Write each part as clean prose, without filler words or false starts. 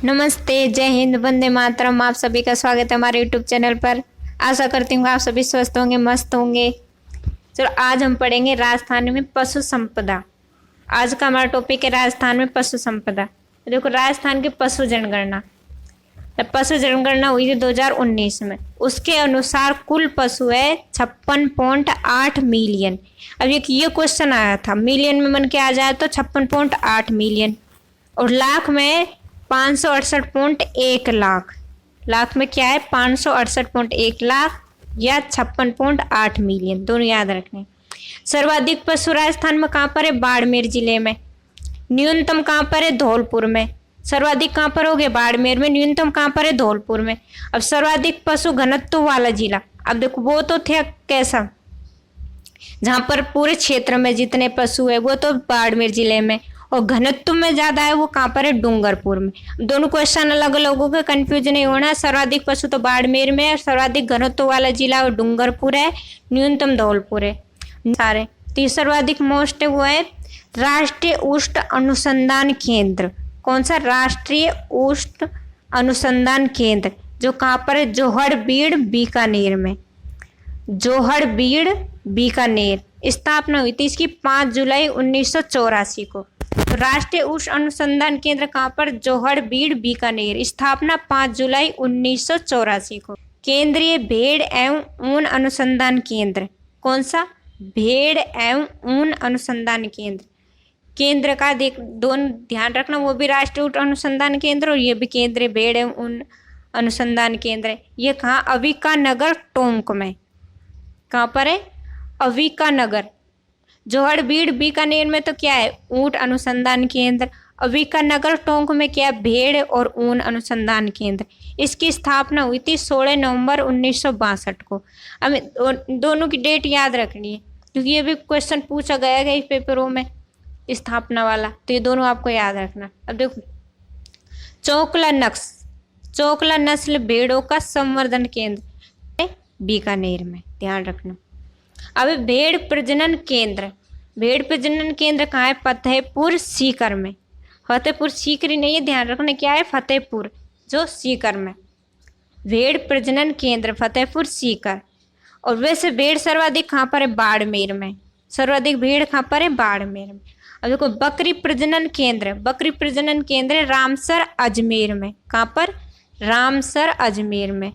नमस्ते, जय हिंद, वंदे मातरम। आप सभी का स्वागत है हमारे यूट्यूब चैनल पर। आशा करती हूँ आप सभी स्वस्थ होंगे, मस्त होंगे। चलो आज हम पढ़ेंगे राजस्थान में पशु संपदा। आज का हमारा टॉपिक है राजस्थान में पशु संपदा। देखो, राजस्थान की पशु जनगणना, पशु जनगणना हुई थी 2019 में। उसके अनुसार कुल पशु है 56.8 मिलियन। अब ये क्वेश्चन आया था, मिलियन में मन के आ जाए तो 56.8 मिलियन, और लाख में 568.1 लाख। लाख में क्या है? 568.1 लाख या 56.8 मिलियन, दोनों याद रखने। सर्वाधिक पशु राजस्थान में कहाँ पर है? बाड़मेर जिले में। न्यूनतम कहाँ पर है? धौलपुर में। सर्वाधिक कहाँ पर हो गए? बाड़मेर में। न्यूनतम कहाँ पर है? धौलपुर में। अब सर्वाधिक पशु घनत्व वाला जिला, अब देखो वो तो थे कैसा, जहां पर पूरे क्षेत्र में जितने पशु है वो तो बाड़मेर जिले में, और घनत्व में ज्यादा है वो कहाँ पर है? डूंगरपुर में। दोनों क्वेश्चन अलग अलग हो गए, कंफ्यूज नहीं होना। सर्वाधिक पशु तो बाड़मेर में है, सर्वाधिक घनत्व वाला जिला वो डूंगरपुर है, न्यूनतम धौलपुर है सारे। तो सर्वाधिक मोस्ट वो है राष्ट्रीय उष्ण अनुसंधान केंद्र। कौन सा? राष्ट्रीय उष्ण अनुसंधान केंद्र, जो कहाँ पर है? जोहड़बीड़ बीकानेर में। जोहड़बीड़ बीकानेर। स्थापना हुई थी इसकी 5 जुलाई 1984 को। तो राष्ट्रीय उष्ण अनुसंधान केंद्र कहाँ पर? जोहड़बीड़ बीकानेर। स्थापना 5 जुलाई 1984 को। केंद्रीय भेड़ एवं ऊन अनुसंधान केंद्र। कौन सा? भेड़ एवं ऊन अनुसंधान केंद्र। केंद्र का दोनों ध्यान रखना, वो भी राष्ट्रीय उष्ण अनुसंधान केंद्र और ये भी केंद्रीय भेड़ एवं ऊन अनुसंधान केंद्र है। ये कहाँ? अविका नगर टोंक में। कहाँ पर है? अविका नगर। जोहड़बीड़ बीकानेर में तो क्या है? ऊंट अनुसंधान केंद्र। अविका नगर टोंक में क्या है? भेड़ और ऊन अनुसंधान केंद्र। इसकी स्थापना हुई थी 16 नवंबर 1962 को। हमें दोनों की डेट याद रखनी है, क्योंकि ये भी क्वेश्चन पूछा गया है इस पेपरों में, स्थापना वाला, तो ये दोनों आपको याद रखना। अब देखो, चोकला नस्ल भेड़ों का संवर्धन केंद्र बीकानेर में, ध्यान रखना। अब भेड़ प्रजनन केंद्र। भेड़ प्रजनन केंद्र कहाँ है? फतेहपुर सीकर में। फतेहपुर सीकरी नहीं है, ध्यान रखना क्या है? फतेहपुर जो सीकर में। भेड़ प्रजनन केंद्र फतेहपुर सीकर। और वैसे भेड़ सर्वाधिक कहाँ पर है? बाड़मेर में। सर्वाधिक भेड़ कहाँ पर है? बाड़मेर में। अब देखो, बकरी प्रजनन केंद्र। बकरी प्रजनन केंद्र रामसर अजमेर में। कहाँ पर? रामसर अजमेर में।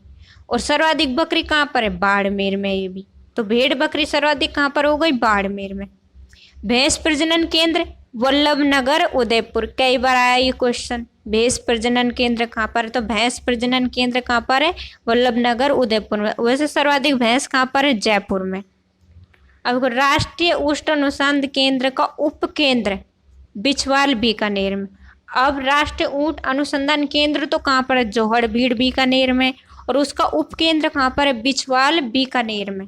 और सर्वाधिक बकरी कहाँ पर है? बाड़मेर में। ये भी तो भेड़ बकरी सर्वाधिक कहाँ पर हो गई? बाड़मेर में। भैंस प्रजनन केंद्र वल्लभनगर उदयपुर। कई बार आया ये क्वेश्चन, भैंस प्रजनन केंद्र कहाँ पर है? तो भैंस प्रजनन केंद्र कहाँ पर है? वल्लभनगर उदयपुर में। वैसे सर्वाधिक भैंस कहाँ पर है? जयपुर में। अब राष्ट्रीय उष्ण अनुसंधान केंद्र का उप केंद्र बिछवाल बीकानेर में। अब राष्ट्रीय उष्ण अनुसंधान केंद्र तो कहाँ पर है? जोहड़बीड़ बीकानेर में, और उसका उप केंद्र कहाँ पर है? बिछवाल बीकानेर में।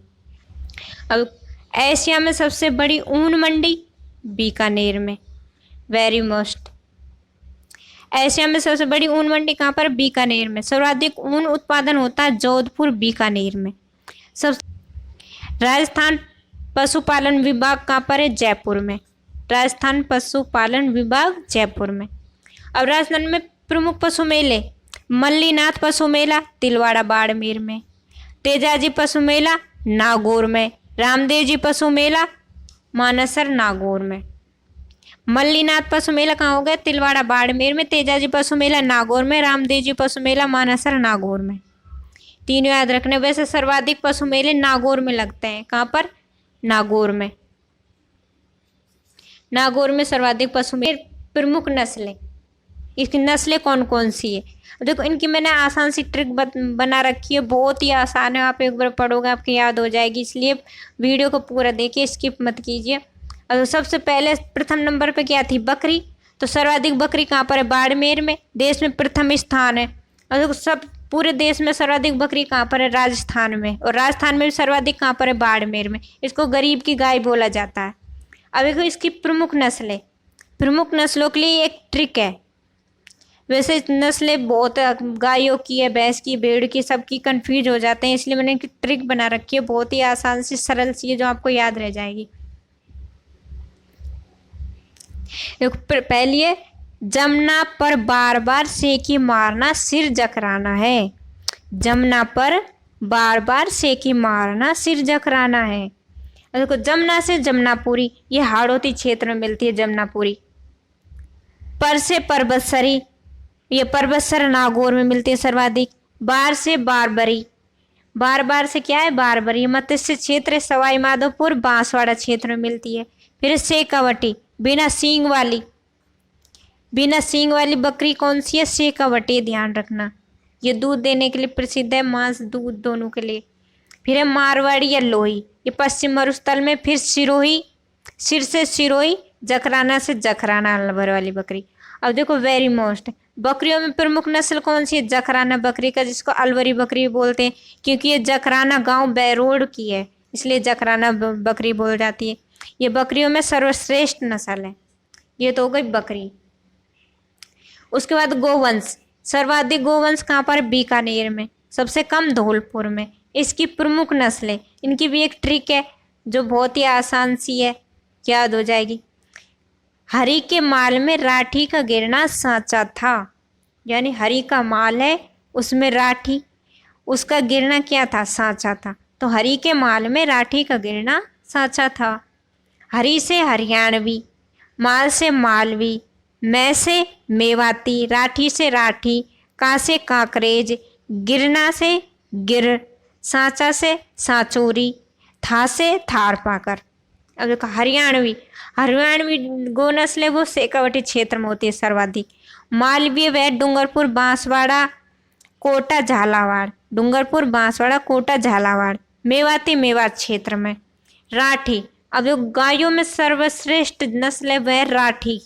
अब एशिया में सबसे बड़ी ऊन मंडी बीकानेर में। Very most. एशिया में सबसे बड़ी ऊन मंडी कहाँ पर? बीकानेर में। सर्वाधिक ऊन उत्पादन होता है जोधपुर बीकानेर में। सब राजस्थान पशुपालन विभाग कहाँ पर है? जयपुर में। राजस्थान पशुपालन विभाग जयपुर में। अब राजस्थान में प्रमुख पशु मेले, मल्लीनाथ पशु मेला तिलवाड़ा बाड़मेर में। तेजाजी पशु मेला नागौर में। रामदेव जी पशु मेला मानसर नागौर में। मल्लीनाथ पशु मेला कहाँ हो गया? तिलवाड़ा बाड़मेर में। तेजाजी पशु मेला नागौर में। रामदेव जी पशु मेला मानसर नागौर में। तीनों याद रखने। वैसे सर्वाधिक पशु मेले नागौर में लगते हैं। कहाँ पर? नागौर में। नागौर में सर्वाधिक पशु मेले। प्रमुख नस्लें, इसकी नस्लें कौन कौन सी है? देखो, इनकी मैंने आसान सी ट्रिक बना रखी है, बहुत ही आसान है। आप एक बार पढ़ोगे आपको याद हो जाएगी, इसलिए वीडियो को पूरा देखिए, स्किप मत कीजिए। और सबसे पहले प्रथम नंबर पे क्या थी? बकरी। तो सर्वाधिक बकरी कहाँ पर है? बाड़मेर में। देश में प्रथम स्थान है। और देखो, सब पूरे देश में सर्वाधिक बकरी कहाँ पर है? राजस्थान में। और राजस्थान में भी सर्वाधिक कहाँ पर है? बाड़मेर में। इसको गरीब की गाय बोला जाता है। अब देखो, इसकी प्रमुख नस्लें। प्रमुख नस्लों के लिए एक ट्रिक है। वैसे नस्लें बहुत गायों की है, भैंस की, भेड़ की, सबकी कंफ्यूज हो जाते हैं, इसलिए मैंने एक ट्रिक बना रखी है, बहुत ही आसान सी सरल सी है, जो आपको याद रह जाएगी। पहली है जमुना पर बार बार सेकी मारना सिर जकराना है। जमुना पर बार बार सेकी मारना सिर जकराना है। देखो जमुना से जमुनापुरी, ये हाड़ौती क्षेत्र में मिलती है जमुनापुरी। पर से परबतसरी, ये परबतसर नागौर में मिलती है सर्वाधिक। बार से बारबरी, बार बार से क्या है बारबरी, मत्स्य क्षेत्र सवाई माधोपुर बांसवाड़ा क्षेत्र में मिलती है। फिर शेखावटी, बिना सींग वाली, बिना सींग वाली बकरी कौन सी है, शेखावटी, ध्यान रखना। ये दूध देने के लिए प्रसिद्ध है, मांस दूध दोनों के लिए। फिर है मारवाड़ी या लोही, ये पश्चिम मरुस्थल में। फिर सिरोही, सिर से सिरोही, जकराना से जकराना अलवर वाली बकरी। अब देखो वेरी मोस्ट, बकरियों में प्रमुख नस्ल कौन सी है, जकराना बकरी का, जिसको अलवरी बकरी बोलते हैं, क्योंकि ये जकराना गांव बैरोड की है, इसलिए जकराना बकरी बोल जाती है। ये बकरियों में सर्वश्रेष्ठ नस्ल है। ये तो हो गई बकरी। उसके बाद गोवंश, सर्वाधिक गोवंश कहाँ पर, बीकानेर में, सबसे कम धौलपुर में। इसकी प्रमुख नस्लें, इनकी भी एक ट्रिक है जो बहुत ही आसान सी है, याद हो जाएगी। हरी के माल में राठी का गिरना सांचा था, यानी हरी का माल है उसमें राठी, उसका गिरना क्या था, सांचा था। तो हरी के माल में राठी का गिरना सांचा था। हरी से हरियाणवी, माल से मालवी, मैं से मेवाती, राठी से राठी, का से कांकरेज, गिरना से गिर, सांचा से सांचोरी, था से थार पाकर। अब देखो हरियाणवी, हरियाणवी गो नस्ल है वो शेखावटी क्षेत्र में होती है सर्वाधिक। मालवीय वह डूंगरपुर बांसवाड़ा कोटा झालावाड़, डूंगरपुर बांसवाड़ा कोटा झालावाड़। मेवाती मेवात क्षेत्र में। राठी, अब जो गायों में सर्वश्रेष्ठ नस्ल है वह राठी,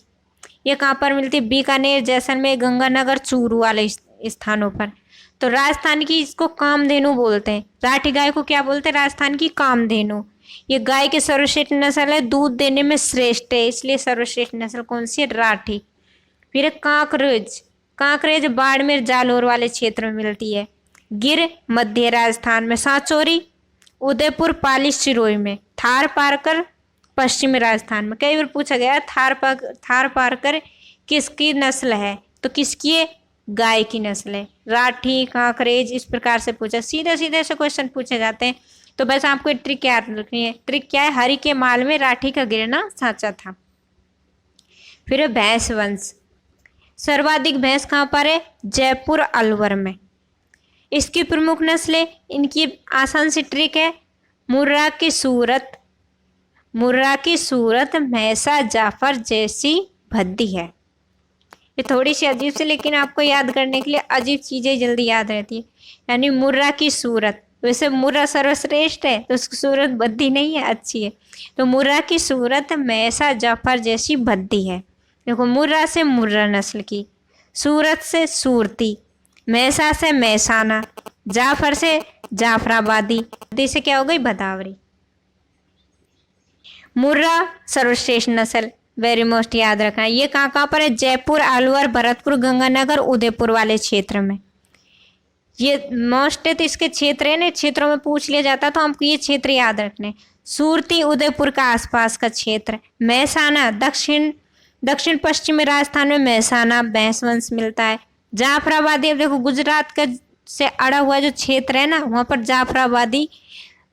ये कहाँ पर मिलती है, बीकानेर, जैसलमेर, गंगानगर, चूरू वाले स्थानों पर। तो राजस्थान की इसको कामधेनु बोलते हैं, राठी गाय को क्या बोलते हैं, राजस्थान की कामधेनु। ये गाय की सर्वश्रेष्ठ नस्ल है, दूध देने में श्रेष्ठ है, इसलिए सर्वश्रेष्ठ नस्ल कौन सी है, राठी। फिर कांकरेज, कांकरेज बाड़मेर जालौर वाले क्षेत्र में मिलती है। गिर मध्य राजस्थान में। सांचौरी उदयपुर पाली सिरोही में। थार पारकर पश्चिमी राजस्थान में। कई बार पूछा गया थार पारकर किसकी नस्ल है, तो किसकी है, गाय की नस्ल है। राठी, कांकरेज, इस प्रकार से पूछा, सीधे सीधे से क्वेश्चन पूछे जाते हैं। तो बस आपको ट्रिक याद रखनी है। ट्रिक क्या है, हरी के माल में राठी का गिरना सांचा था। फिर भैंस वंश, सर्वाधिक भैंस कहाँ पर है, जयपुर अलवर में। इसकी प्रमुख नस्लें, इनकी आसान सी ट्रिक है, मुर्रा की सूरत, मुर्रा की सूरत मैसा जाफर जैसी भद्दी है। ये थोड़ी सी अजीब सी, लेकिन आपको याद करने के लिए अजीब चीज़ें जल्दी याद रहती है। यानी मुर्रा की सूरत, वैसे मुर्रा सर्वश्रेष्ठ है तो उसकी सूरत भद्दी नहीं है, अच्छी है। तो मुर्रा की सूरत मैसा जाफर जैसी भद्दी है। देखो मुर्रा से मुर्रा नस्ल की, सूरत से सूरती, मैसा से मैसाना, जाफर से जाफराबादी, भद्दी से क्या हो गई, भदावरी। मुर्रा सर्वश्रेष्ठ नस्ल, वेरी मोस्ट याद रखना। ये कहाँ पर है, जयपुर, अलवर, भरतपुर, गंगानगर, उदयपुर वाले क्षेत्र में। ये मोस्ट है तो इसके क्षेत्र है ना, क्षेत्रों में पूछ लिया जाता तो हमको ये क्षेत्र याद रखने। सूरती उदयपुर का आसपास का क्षेत्र। मैसाना दक्षिण पश्चिमी राजस्थान में मैसाना भैंस वंश मिलता है। जाफराबादी, अब देखो गुजरात का से अड़ा हुआ जो क्षेत्र है ना, वहाँ पर जाफराबादी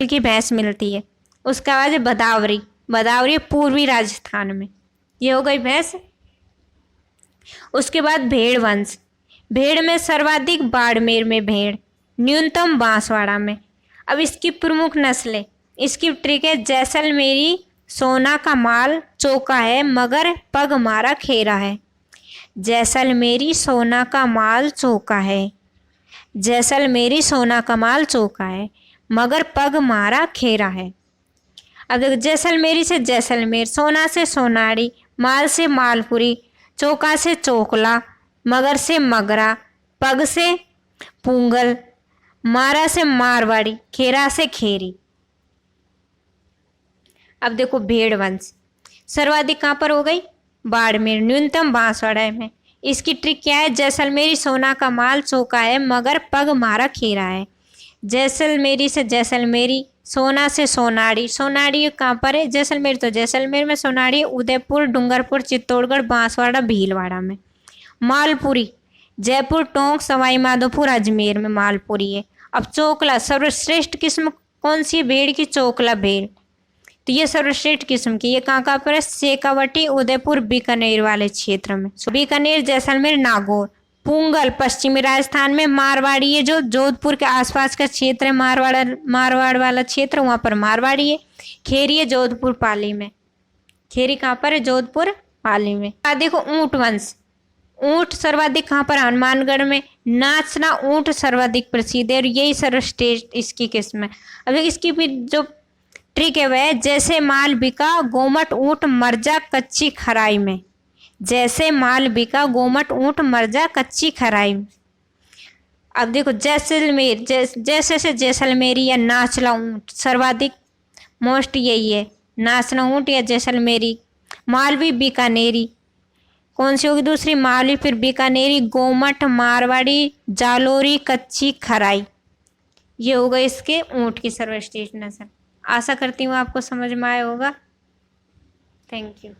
की भैंस मिलती है। उसके बाद भदावरी, भदावरी पूर्वी राजस्थान में, ये हो गई भैंस। उसके बाद भेड़ वंश, भेड़ में सर्वाधिक बाड़मेर में भेड़, न्यूनतम बांसवाड़ा में। अब इसकी प्रमुख नस्लें, इसकी ट्रिक है, जैसलमेरी सोना का माल चौका है मगर पग मारा खेरा है। जैसलमेरी सोना का माल चौका है, जैसलमेरी सोना का माल चौका है मगर पग मारा खेरा है। अब देखो जैसलमेरी से जैसलमेर, सोना से सोनाड़ी, माल से मालपुरी, चौका से चोकला, मगर से मगरा, पग से पूंगल, मारा से मारवाड़ी, खेरा से खेरी। अब देखो भेड़ वंश, सर्वाधिक कहाँ पर हो गई, बाड़मेर, न्यूनतम बांसवाड़ा में। इसकी ट्रिक क्या है, जैसलमेरी सोना का माल चौका है मगर पग मारा खेरा है। जैसलमेरी से जैसलमेरी, सोना से सोनाड़ी, सोनाड़ी कहाँ पर है, जैसलमेर, तो जैसलमेर में, सोनाड़ी उदयपुर, डूंगरपुर, चित्तौड़गढ़, बांसवाड़ा, भीलवाड़ा में। मालपुरी जयपुर, टोंक, सवाई माधोपुर, अजमेर में मालपुरी है। अब चोकला सर्वश्रेष्ठ किस्म कौन सी है? भेड़ की चोकला भेड़, तो ये सर्वश्रेष्ठ किस्म की, ये कहाँ पर है? शेखावटी, उदयपुर, बीकानेर वाले क्षेत्र में। बीकानेर, जैसलमेर, नागौर। पूंगल पश्चिमी राजस्थान में। मारवाड़ी है जो जोधपुर के आसपास का क्षेत्र है, मारवाड़ वाला क्षेत्र, वहाँ पर मारवाड़ी है। खेरी है जोधपुर पाली में। खेरी कहाँ पर है? जोधपुर पाली में। देखो ऊंट वंश, ऊंट सर्वाधिक कहाँ पर? हनुमानगढ़ में। नाचना ऊंट सर्वाधिक प्रसिद्ध है और यही सर्वश्रेष्ठ इसकी किस्म है। अब इसकी भी जो ट्रिक है वह है, जैसे माल बिका गोमट ऊंट मर जा कच्ची खराई में। जैसे माल बिका गोमट ऊंट मर जा कच्ची खराई में। अब देखो जैसलमेर, जैसे जैसलमेरी या नाचला ऊंट सर्वाधिक मोस्ट यही है, नाचना ऊंट या जैसलमेरी। मालवी, बीकानेरी कौन सी होगी दूसरी? मालवी, फिर बीकानेरी, गोमट, मारवाड़ी, जालोरी, कच्ची खराई, ये होगा इसके ऊंट की सर्वश्रेष्ठ नस्ल। आशा करती हूँ आपको समझ में आया होगा। Thank you.